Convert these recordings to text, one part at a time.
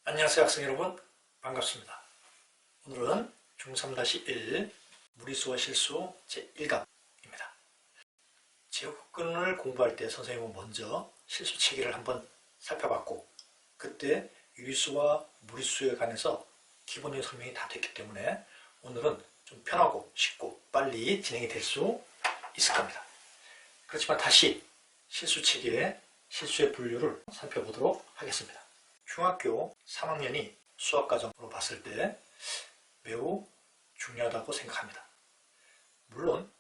안녕하세요 학생 여러분, 반갑습니다. 오늘은 중3-1 무리수와 실수 제1강입니다. 제곱근을 공부할 때 선생님은 먼저 실수 체계를 한번 살펴봤고, 그때 유리수와 무리수에 관해서 기본적인 설명이 다 됐기 때문에 오늘은 좀 편하고 쉽고 빨리 진행이 될 수 있을 겁니다. 그렇지만 다시 실수 체계의 실수의 분류를 살펴보도록 하겠습니다. 중학교 3학년이 수학과정으로 봤을 때 매우 중요하다고 생각합니다. 물론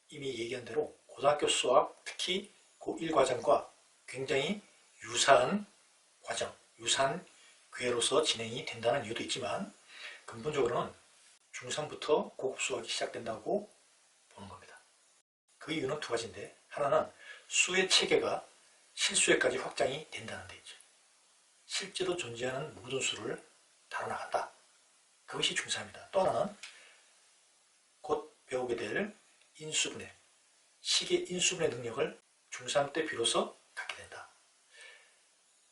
이미 얘기한 대로 고등학교 수학, 특히 고1 과정과 굉장히 유사한 과정, 유사한 기회로서 진행이 된다는 이유도 있지만, 근본적으로는 중3부터 고급 수학이 시작된다고 보는 겁니다. 그 이유는 두 가지인데, 하나는 수의 체계가 실수에까지 확장이 된다는 데 있죠. 실제로 존재하는 모든 수를 다뤄나간다. 그것이 중3입니다. 또 하나는 곧 배우게 될 인수분해, 식의 인수분해 능력을 중3 때 비로소 갖게 된다.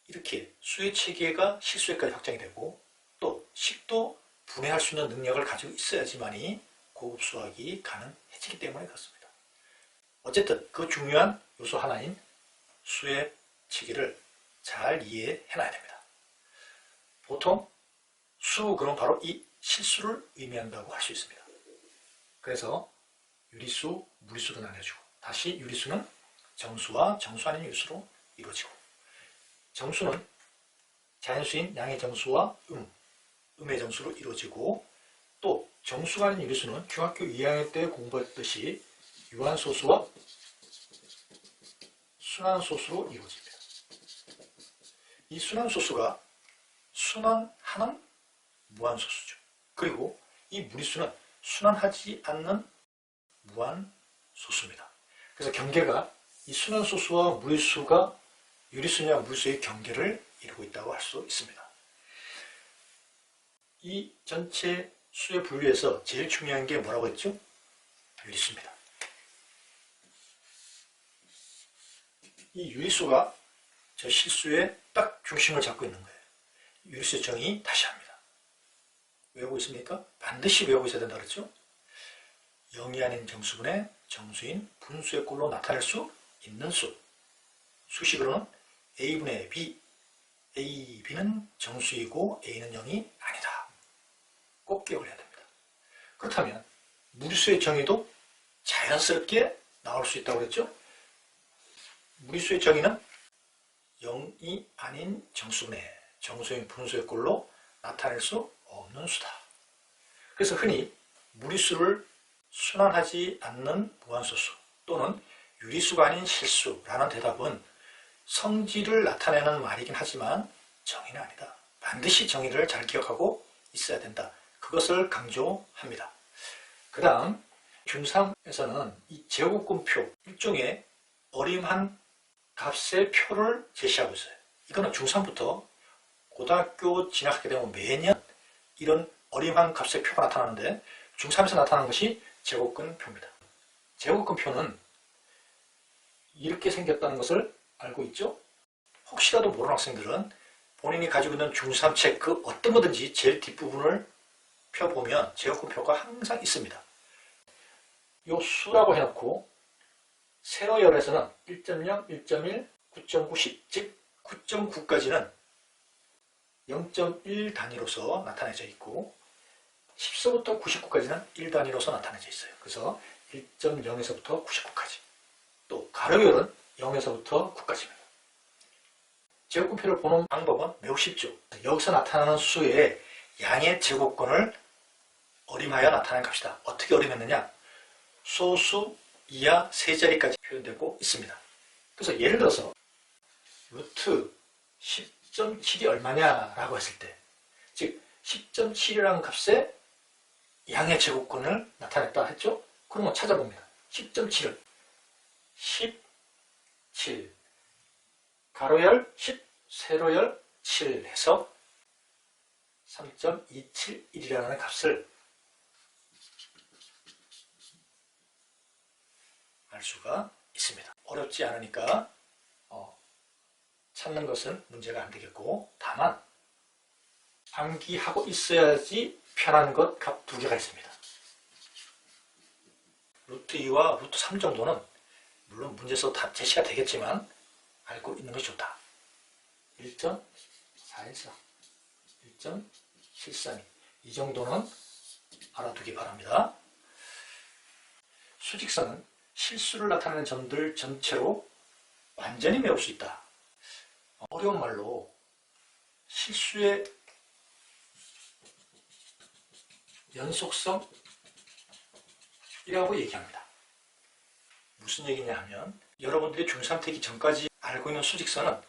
이렇게 수의 체계가 실수에까지 확장이 되고, 또 식도 분해할 수 있는 능력을 가지고 있어야지만이 고급 수학이 가능해지기 때문에 그렇습니다. 어쨌든 그 중요한 요소 하나인 수의 체계를 잘 이해해놔야 됩니다. 보통 수그럼 바로 이 실수를 의미한다고 할 수 있습니다. 그래서 유리수, 무리수로 나뉘어지고, 다시 유리수는 정수와 정수 아닌 유리수로 이루어지고, 정수는 자연수인 양의 정수와 음의 정수로 이루어지고, 또 정수가 아닌 유리수는 중학교 2학년 때 공부했듯이 유한소수와 순환소수로 이루어집니다. 이 순환소수가 순환하는 무한소수죠. 그리고 이 무리수는 순환하지 않는 무한소수입니다. 그래서 경계가 이 순환소수와 무리수가 유리수냐 무리수의 경계를 이루고 있다고 할 수 있습니다. 이 전체 수의 분류에서 제일 중요한 게 뭐라고 했죠? 유리수입니다. 이 유리수가 저 실수의 딱 중심을 잡고 있는 거예요. 유리수의 정의 다시 합니다. 외우고 있습니까? 반드시 외우고 있어야 된다 그랬죠? 0이 아닌 정수분의 정수인 분수의 꼴로 나타낼 수 있는 수. 수식으로는 A분의 B, A, B는 정수이고 A는 0이 아니다. 꼭 기억을 해야 됩니다. 그렇다면 무리수의 정의도 자연스럽게 나올 수 있다고 그랬죠? 무리수의 정의는 0이 아닌 정수분의 정수인 분수의 꼴로 나타낼 수 없는 수다. 그래서 흔히 무리수를 순환하지 않는 무한소수 또는 유리수가 아닌 실수라는 대답은 성질을 나타내는 말이긴 하지만 정의는 아니다. 반드시 정의를 잘 기억하고 있어야 된다. 그것을 강조합니다. 그 다음 중3에서는 이 제곱근표, 일종의 어림한 값의 표를 제시하고 있어요. 이거는 중3부터 고등학교 진학하게 되면 매년 이런 어림한 값의 표가 나타나는데, 중3에서 나타나는 것이 제곱근표입니다. 제곱근표는 이렇게 생겼다는 것을 알고 있죠? 혹시라도 모르는 학생들은 본인이 가지고 있는 중3 책 그 어떤 거든지 제일 뒷부분을 펴보면 제곱근표가 항상 있습니다. 요 수라고 해놓고 세로열에서는 1.0, 1.1, 9.9, 10, 즉 9.9까지는 0.1 단위로서 나타내져 있고, 10서부터 99까지는 1단위로서 나타내져 있어요. 그래서 1.0에서부터 99까지. 또 가로열은 0에서부터 9까지입니다. 제곱근표를 보는 방법은 매우 쉽죠. 여기서 나타나는 수의 양의 제곱근을 어림하여 나타낸 값이다. 어떻게 어림했느냐? 소수 이하 세 자리까지 표현되고 있습니다. 그래서 예를 들어서 루트 10.7이 얼마냐라고 했을 때, 즉 10.7이라는 값에 양의 제곱근을 나타냈다 했죠? 그러면 찾아봅니다. 10.7을 17 가로열 10 세로열 7 해서 3.271이라는 값을 알 수가 있습니다. 어렵지 않으니까 찾는 것은 문제가 안 되겠고, 다만 암기하고 있어야지 편한 것 값 두 개가 있습니다. 루트 2와 루트 3 정도는 물론 문제에서 다 제시가 되겠지만 알고 있는 것이 좋다. 1.414, 1.732 이 정도는 알아두기 바랍니다. 수직선은 실수를 나타내는 점들 전체로 완전히 메울 수 있다. 어려운 말로 실수의 연속성이라고 얘기합니다. 무슨 얘기냐 하면 여러분들이 중3 되기 전까지 알고 있는 수직선은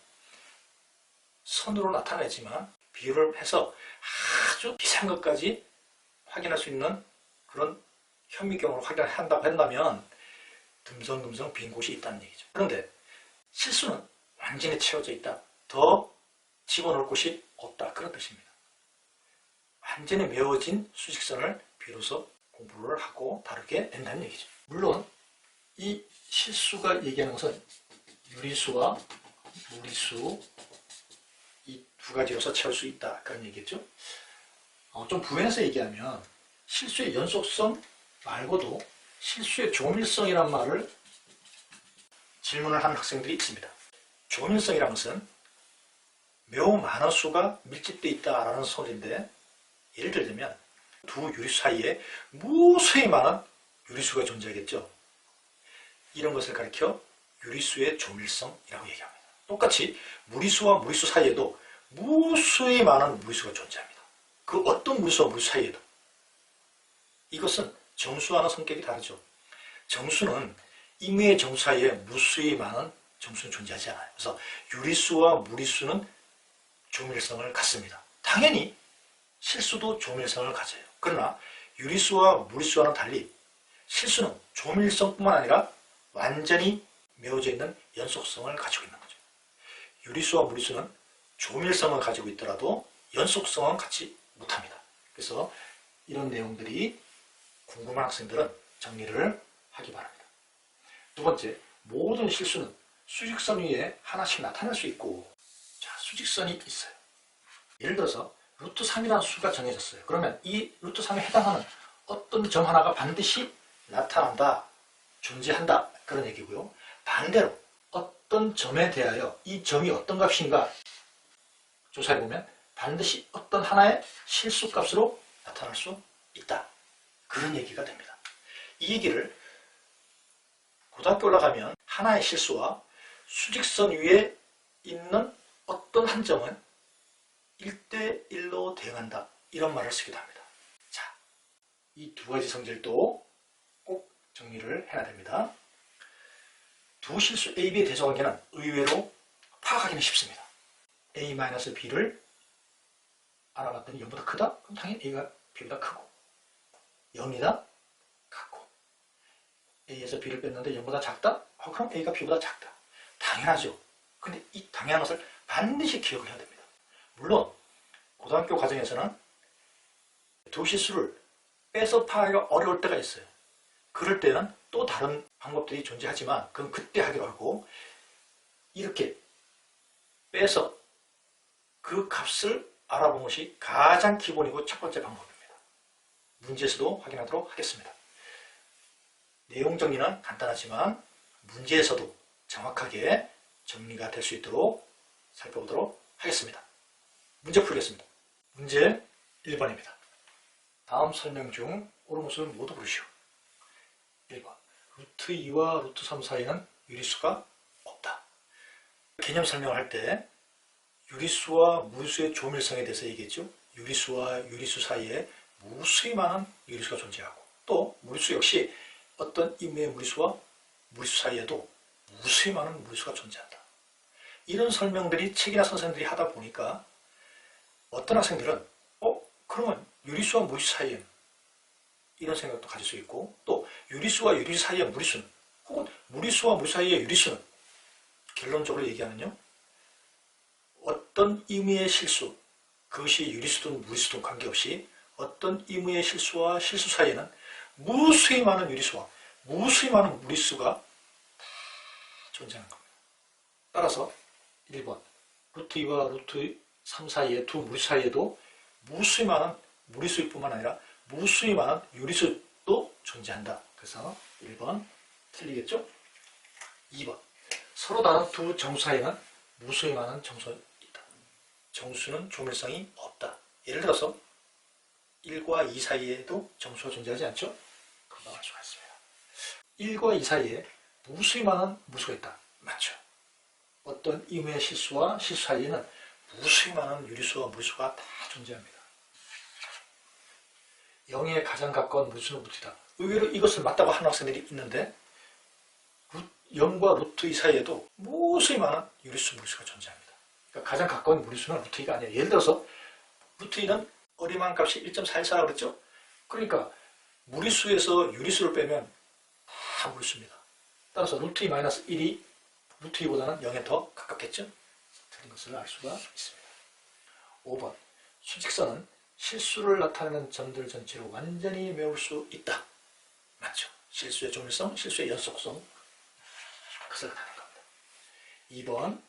선으로 나타내지만 비율을 해서 아주 비싼 것까지 확인할 수 있는 그런 현미경으로 확인한다고 한다면 듬성듬성 빈 곳이 있다는 얘기죠. 그런데 실수는 완전히 채워져 있다. 더 집어넣을 곳이 없다. 그런 뜻입니다. 완전히 메워진 수직선을 비로소 공부를 하고 다루게 된다는 얘기죠. 물론 이 실수가 얘기하는 것은 유리수와 무리수 이 두 가지로서 채울 수 있다. 그런 얘기겠죠. 좀 부연해서 얘기하면 실수의 연속성 말고도 실수의 조밀성이란 말을 질문을 하는 학생들이 있습니다. 조밀성이라는 것은 매우 많은 수가 밀집되어 있다라는 소리인데, 예를 들자면 두 유리수 사이에 무수히 많은 유리수가 존재하겠죠. 이런 것을 가리켜 유리수의 조밀성이라고 얘기합니다. 똑같이 무리수와 무리수 사이에도 무수히 많은 무리수가 존재합니다. 그 어떤 무리수와 무리수 사이에도. 이것은 정수와는 성격이 다르죠. 정수는 임의의 정수 사이에 무수히 많은 정수는 존재하지 않아요. 그래서 유리수와 무리수는 조밀성을 갖습니다. 당연히 실수도 조밀성을 가져요. 그러나 유리수와 무리수와는 달리 실수는 조밀성뿐만 아니라 완전히 메워져 있는 연속성을 가지고 있는 거죠. 유리수와 무리수는 조밀성을 가지고 있더라도 연속성은 갖지 못합니다. 그래서 이런 내용들이 궁금한 학생들은 정리를 하기 바랍니다. 두 번째, 모든 실수는 수직선 위에 하나씩 나타날 수 있고, 자, 수직선이 있어요. 예를 들어서 루트 3이라는 수가 정해졌어요. 그러면 이 루트 3에 해당하는 어떤 점 하나가 반드시 나타난다, 존재한다, 그런 얘기고요. 반대로 어떤 점에 대하여 이 점이 어떤 값인가 조사해보면 반드시 어떤 하나의 실수값으로 나타날 수 있다. 그런 얘기가 됩니다. 이 얘기를 고등학교 올라가면 하나의 실수와 수직선 위에 있는 어떤 한 점은 1대1로 대응한다. 이런 말을 쓰기도 합니다. 자, 이 두 가지 성질도 꼭 정리를 해야 됩니다. 두 실수 A, B의 대소관계는 의외로 파악하기는 쉽습니다. A-B를 알아봤더니 0보다 크다? 그럼 당연히 A가 B보다 크고, 0이다? 같고, A에서 B를 뺐는데 0보다 작다? 그럼 A가 B보다 작다. 당연하죠. 근데 이 당연한 것을 반드시 기억을 해야 됩니다. 물론 고등학교 과정에서는 두 실수를 빼서 파악하기가 어려울 때가 있어요. 그럴 때는 또 다른 방법들이 존재하지만 그건 그때 하기로 하고, 이렇게 빼서 그 값을 알아보는 것이 가장 기본이고 첫 번째 방법입니다. 문제에서도 확인하도록 하겠습니다. 내용 정리는 간단하지만 문제에서도 정확하게 정리가 될 수 있도록 살펴보도록 하겠습니다. 문제 풀겠습니다. 문제 1번입니다. 다음 설명 중 옳은 것을 모두 부르시오. 1번. 루트 2와 루트 3 사이에는 유리수가 없다. 개념 설명을 할 때 유리수와 무리수의 조밀성에 대해서 얘기했죠. 유리수와 유리수 사이에 무수히 많은 유리수가 존재하고, 또 무리수 역시 어떤 임의의 무리수와 무리수 사이에도 무수히 많은 무리수가 존재한다. 이런 설명들이 책이나 선생님들이 하다 보니까 어떤 학생들은 그러면 유리수와 무리수 사이에 이런 생각도 가질 수 있고, 또 유리수와 유리수 사이의 무리수는, 혹은 무리수와 무리수 사이의 유리수는, 결론적으로 얘기하면요, 어떤 의미의 실수, 그것이 유리수든 무리수든 관계없이 어떤 의미의 실수와 실수 사이에는 무수히 많은 유리수와 무수히 많은 무리수가 다 존재하는 겁니다. 따라서 1번, 루트 2와 루트 3 사이의 두 무리수 사이에도 무수히 많은 무리수일 뿐만 아니라 무수히 많은 유리수도 존재한다. 그래서 1번 틀리겠죠? 2번 서로 다른 두 정수 사이에는 무수히 많은 정수가 있다. 정수는 조밀성이 없다. 예를 들어서 1과 2 사이에도 정수가 존재하지 않죠? 금방 알 수가 있습니다. 1과 2 사이에 무수히 많은 무수가 있다. 맞죠? 어떤 임의 실수와 실수 사이에는 무수히 많은 유리수와 무리수가 다 존재합니다. 0에 가장 가까운 무리수는 루트이다. 의외로 이것을 맞다고 하는 학생들이 있는데 0과 루트 2 사이에도 무수히 많은 유리수, 무리수가 존재합니다. 그러니까 가장 가까운 무리수는 루트 2가 아니에요. 예를 들어서 루트 2는 어리만 값이 1.414라고 그랬죠? 그러니까 무리수에서 유리수를 빼면 다 무리수입니다. 따라서 루트 2 마이너스 1이 루트 2보다는 0에 더 가깝겠죠? 틀린 것을 알 수가 있습니다. 5번 수직선은 실수를 나타내는 점들 전체로 완전히 메울 수 있다. 맞죠? 실수의 조밀성, 실수의 연속성, 그것을 나타내는 겁니다. 2번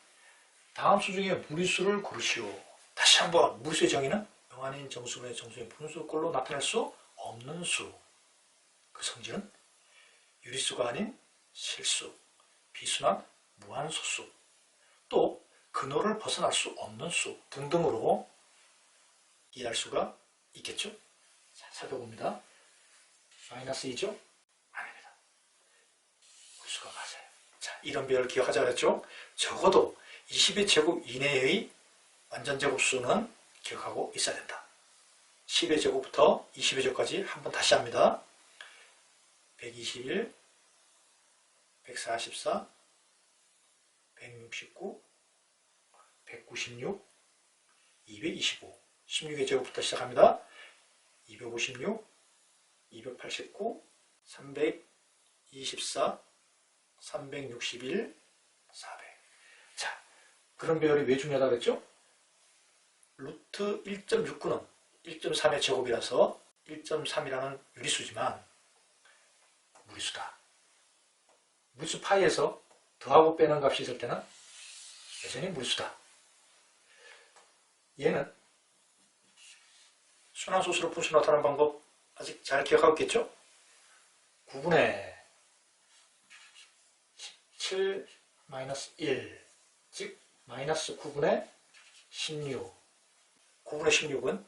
다음 수 중에 무리수를 고르시오. 다시 한번 무리수의 정의는 영한인 정수분의 정수의 분수꼴로 나타낼 수 없는 수. 그 성질은 유리수가 아닌 실수, 비순환, 무한소수, 또 근호를 벗어날 수 없는 수 등등으로 이해할 수가 있겠죠? 자, 살펴봅니다. 마이너스 2죠? 아닙니다. 무리수가 맞아요. 자, 이런 비율을 기억하자 그랬죠? 적어도 20의 제곱 이내의 완전제곱수는 기억하고 있어야 된다. 10의 제곱부터 20의 제곱까지 한번 다시 합니다. 121, 144, 169, 196, 225, 16의 제곱부터 시작합니다. 256, 289, 324, 361, 400. 자, 그런 배열이 왜 중요하다고 그랬죠? 루트 1.69는 1.3의 제곱이라서 1.3이라는 유리수지만 무리수다. 무리수 파이에서 더하고 빼는 값이 있을 때는 여전히 무리수다. 얘는 순환소수로 분수 나타내는 방법 아직 잘 기억하고 있겠죠? 9분의 17 마이너스 1, 즉 마이너스 9분의 16. 9분의 16은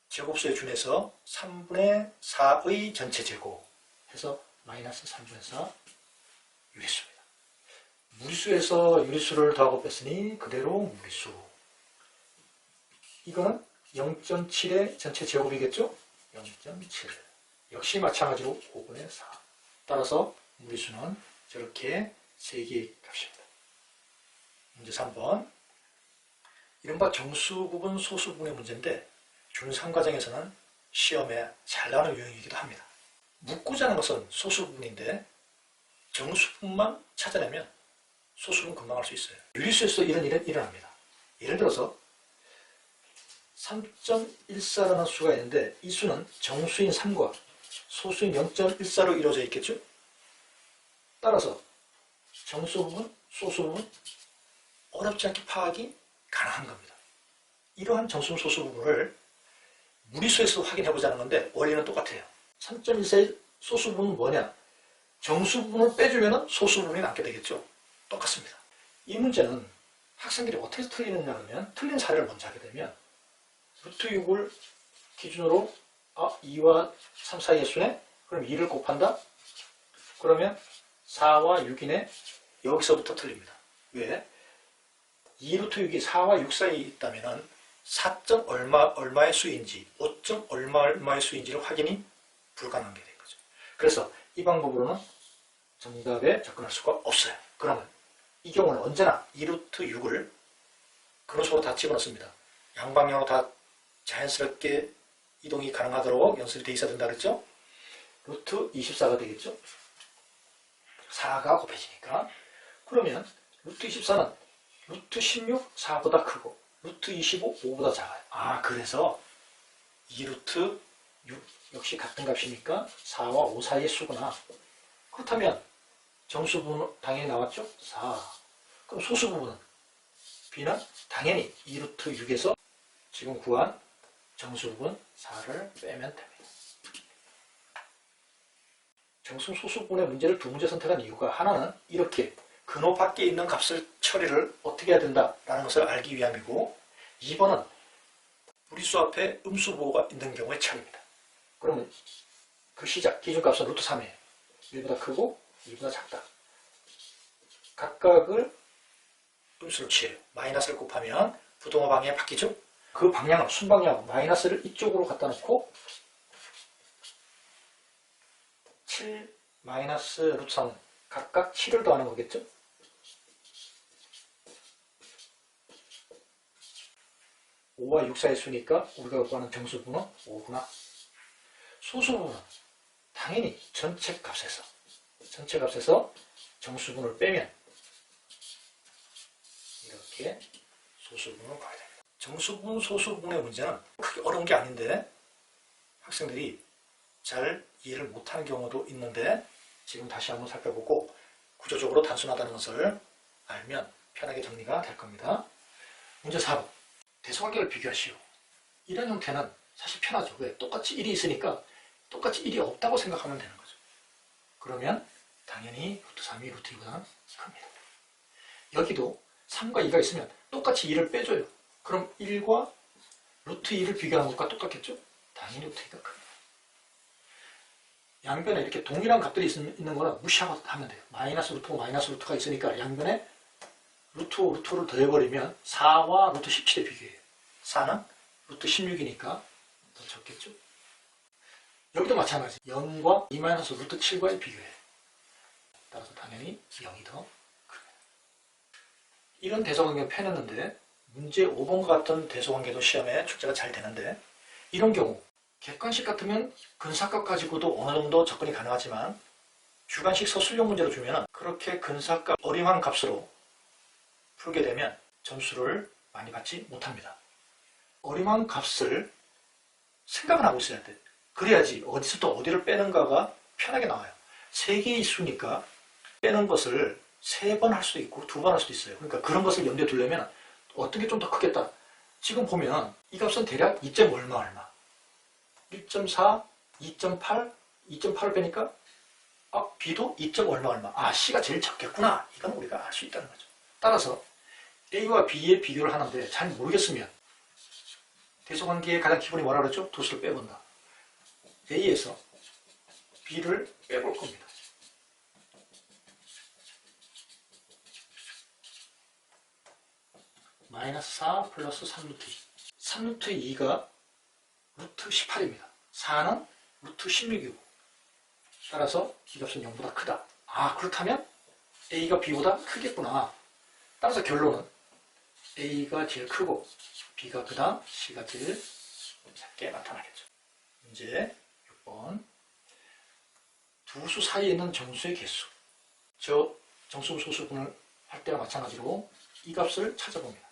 제곱수에 준해서 3분의 4의 전체 제곱 해서 마이너스 3분의 4 유리수입니다. 무리수에서 유리수를 더하고 뺐으니 그대로 무리수. 이거는 0.7의 전체 제곱이겠죠? 0.7. 역시 마찬가지로 5분의 4. 따라서 무리수는 저렇게 3개의 값입니다. 문제 3번. 이른바 정수구분 소수분의 문제인데 중3 과정에서는 시험에 잘 나오는 유형이기도 합니다. 묻고자 하는 것은 소수분인데 정수분만 찾아내면 소수분 금방 할 수 있어요. 유리수에서 이런 일은 일어납니다. 예를 들어서 3.14라는 수가 있는데 이 수는 정수인 3과 소수인 0.14로 이루어져 있겠죠? 따라서 정수 부분, 소수 부분 어렵지 않게 파악이 가능한 겁니다. 이러한 정수 소수 부분을 무리수에서 확인해 보자는 건데 원리는 똑같아요. 3.14의 소수 부분은 뭐냐? 정수 부분을 빼주면 소수 부분이 남게 되겠죠? 똑같습니다. 이 문제는 학생들이 어떻게 틀리느냐 하면 틀린 사례를 먼저 하게 되면 루트 6을 기준으로 2와 3 사이의 수네? 그럼 2를 곱한다? 그러면 4와 6이네? 여기서부터 틀립니다. 왜? 2루트 6이 4와 6 사이에 있다면 4점 얼마의 수인지 5점 얼마의 수인지를 확인이 불가능한 게 된 거죠. 그래서 이 방법으로는 정답에 접근할 수가 없어요. 그러면 이 경우는 언제나 2루트 6을 근호수로 다 집어넣습니다. 양방향으로 다 자연스럽게 이동이 가능하도록 연습이 되어 있어야 된다 그랬죠? 루트 24가 되겠죠? 4가 곱해지니까. 그러면 루트 24는 루트 16, 4보다 크고 루트 25, 5보다 작아요. 그래서 2루트 6 역시 같은 값이니까 4와 5 사이의 수구나. 그렇다면 정수 부분은 당연히 나왔죠? 4. 그럼 소수 부분은 B는 당연히 2루트 6에서 지금 구한 정수분 4를 빼면 됩니다. 정수 소수분의 문제를 두 문제 선택한 이유가 하나는 이렇게 근호 밖에 있는 값을 처리를 어떻게 해야 된다라는 것을 알기 위함이고 2번은 무리수 앞에 음수보호가 있는 경우의 처리입니다. 그러면 그 시작 기준값은 루트 3이에요. 1보다 크고 2보다 작다. 각각을 음수로 취해요. 마이너스를 곱하면 부동호 방향이 바뀌죠. 그 방향을 순방향 마이너스를 이쪽으로 갖다 놓고 7 마이너스 루트 3은 각각 7을 더하는 거겠죠. (5와 6 사이의 수니까 우리가 구하는 정수분은 5구나. 소수분은 당연히 전체 값에서 정수분을 빼면 이렇게 소수분을 봐야 됩니다. 정수분, 소수분의 문제는 크게 어려운 게 아닌데 학생들이 잘 이해를 못하는 경우도 있는데 지금 다시 한번 살펴보고 구조적으로 단순하다는 것을 알면 편하게 정리가 될 겁니다. 문제 4번. 대소관계를 비교하시오. 이런 형태는 사실 편하죠. 왜? 똑같이 1이 있으니까 똑같이 1이 없다고 생각하면 되는 거죠. 그러면 당연히 루트 3이 루트 2보다는 큽니다. 여기도 3과 2가 있으면 똑같이 2를 빼줘요. 그럼 1과 루트 2를 비교하는 것과 똑같겠죠? 당연히 루트 2가 큽니다. 양변에 이렇게 동일한 값들이 있는 거는 무시하고 하면 돼요. 마이너스 루트고 마이너스 루트가 있으니까 양변에 루트 5, 루트를 더해버리면 4와 루트 17에 비교해요. 4는 루트 16이니까 더 적겠죠? 여기도 마찬가지. 0과 2 마이너스 루트 7과의 비교해요. 따라서 당연히 0이 더 큽니다. 이런 대소관계를 펴냈는데 문제 5번과 같은 대소관계도 시험에 출제가 잘 되는데 이런 경우 객관식 같으면 근사값 가지고도 어느 정도 접근이 가능하지만 주관식 서술형 문제로 주면 그렇게 근사값 어림한 값으로 풀게 되면 점수를 많이 받지 못합니다. 어림한 값을 생각을 하고 있어야 돼. 그래야지 어디서 또 어디를 빼는가가 편하게 나와요. 3개의 수니까 빼는 것을 3번 할 수도 있고 2번 할 수도 있어요. 그러니까 그런 것을 염두에 두려면 어떤 게 좀 더 크겠다. 지금 보면 이 값은 대략 2. 얼마 1.4, 2.8, 2.8을 빼니까 B도 2. 얼마 C가 제일 적겠구나. 이건 우리가 알 수 있다는 거죠. 따라서 A와 B의 비교를 하는데 잘 모르겠으면 대소관계의 가장 기본이 뭐라 그랬죠? 두 수를 빼본다. A에서 B를 빼볼 겁니다. 마이너스 4 플러스 3루트 2. 3루트 2가 루트 18입니다. 4는 루트 16이고 따라서 이 값은 0보다 크다. 그렇다면 A가 B보다 크겠구나. 따라서 결론은 A가 제일 크고 B가 그 다음 C가 제일 작게 나타나겠죠. 문제 6번. 두 수 사이에 있는 정수의 개수. 저 정수 소수분을 할 때와 마찬가지로 이 값을 찾아봅니다.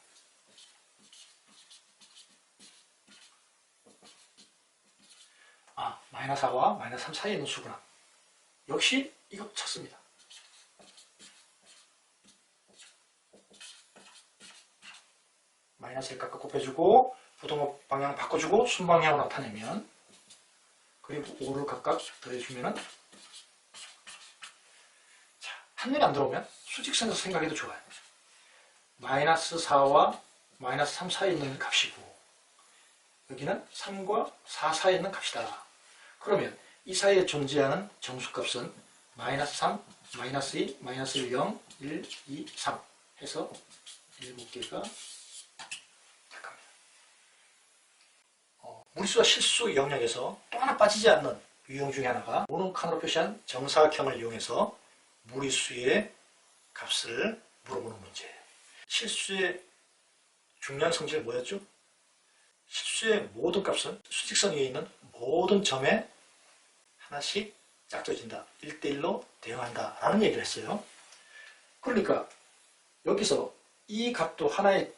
마이너스 4와 마이너스 3 사이에 있는 수구나. 역시 이거 찾습니다. 마이너스를 각각 곱해주고 부동호 방향 바꿔주고 순방향으로 나타내면 그리고 5를 각각 더해주면 한눈에 안 들어오면 수직선에서 생각해도 좋아요. 마이너스 4와 마이너스 3 사이에 있는 값이고 여기는 3과 4 사이에 있는 값이다. 그러면 이 사이에 존재하는 정수값은 마이너스 3, 마이너스 2, 마이너스 1, 0, 1, 2, 3 해서 7개가 됩니다. 무리수와 실수 영역에서 또 하나 빠지지 않는 유형 중에 하나가 오는 칸으로 표시한 정사각형을 이용해서 무리수의 값을 물어보는 문제예요. 실수의 중요한 성질은 뭐였죠? 실수의 모든 값은 수직선 위에 있는 모든 점에 하나씩 짝져진다. 1대1로 대응한다. 라는 얘기를 했어요. 그러니까 여기서 이 값도 하나의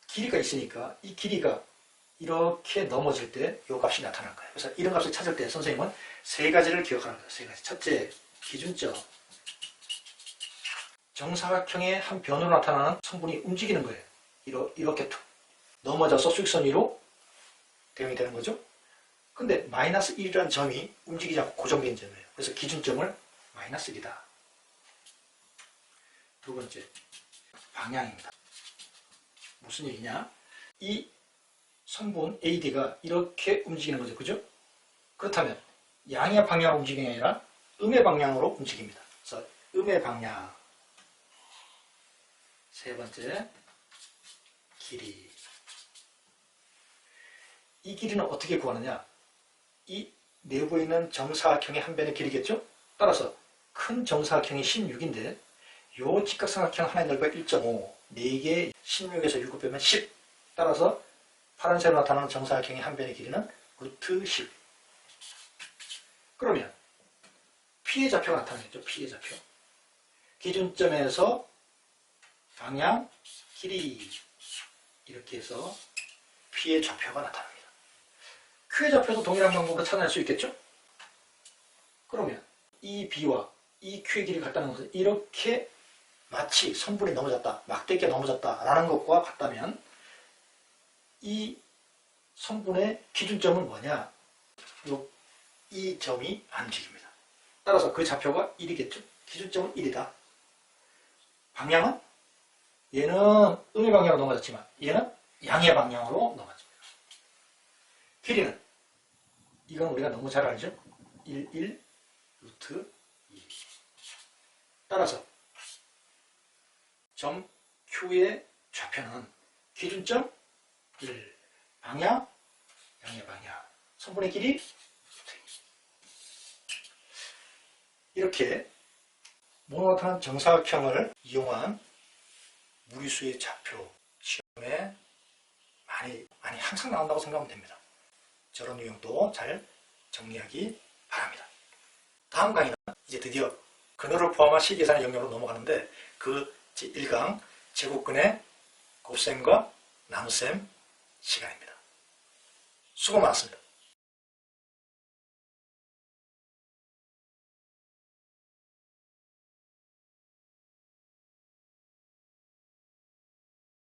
길이가 있으니까 이 길이가 이렇게 넘어질 때 이 값이 나타날 거예요. 그래서 이런 값을 찾을 때 선생님은 세 가지를 기억하는 거예요. 세 가지. 첫째, 기준점. 정사각형의 한 변으로 나타나는 성분이 움직이는 거예요. 이렇게 툭 넘어져서 수직선 위로 대응이 되는 거죠. 근데 마이너스 1이라는 점이 움직이지 않고 고정된 점이에요. 그래서 기준점을 마이너스 1이다. 두 번째, 방향입니다. 무슨 얘기냐? 이 성분 AD가 이렇게 움직이는 거죠. 그죠? 그렇다면 양의 방향으로 움직이는 게 아니라 음의 방향으로 움직입니다. 그래서 음의 방향. 세 번째, 길이. 이 길이는 어떻게 구하느냐? 이 내부에 있는 정사각형의 한 변의 길이겠죠? 따라서 큰 정사각형이 16인데 요 직각삼각형 하나의 넓이가 1.5, 4개 16에서 6을 빼면 10. 따라서 파란색으로 나타나는 정사각형의 한 변의 길이는 루트 10. 그러면 P의 좌표가 나타나겠죠? P의 좌표. 기준점에서 방향, 길이 이렇게 해서 P의 좌표가 나타납니다. Q의 좌표도 동일한 방법으로 찾아낼 수 있겠죠? 그러면 이 B와 이 Q의 길이가 같다는 것은 이렇게 마치 선분이 넘어졌다, 막대기가 넘어졌다 라는 것과 같다면 이 선분의 기준점은 뭐냐? 이 점이 안 움직입니다. 따라서 그 좌표가 1이겠죠? 기준점은 1이다. 방향은? 얘는 음의 방향으로 넘어졌지만 얘는 양의 방향으로 넘어집니다. 길이는? 이건 우리가 너무 잘 알죠? 1 루트 2. 따라서 점 Q의 좌표는 기준점 1, 방향, 양의 방향, 선분의 길이 이렇게 모노토한 정사각형을 이용한 무리수의 좌표 시험에 많이 항상 나온다고 생각하면 됩니다. 저런 유형도 잘 정리하기 바랍니다. 다음 강의는 이제 드디어 근호를 포함한 식계산의 영역으로 넘어가는데 그 제1강 제곱근의 곱셈과 나눗셈 시간입니다. 수고 많았습니다.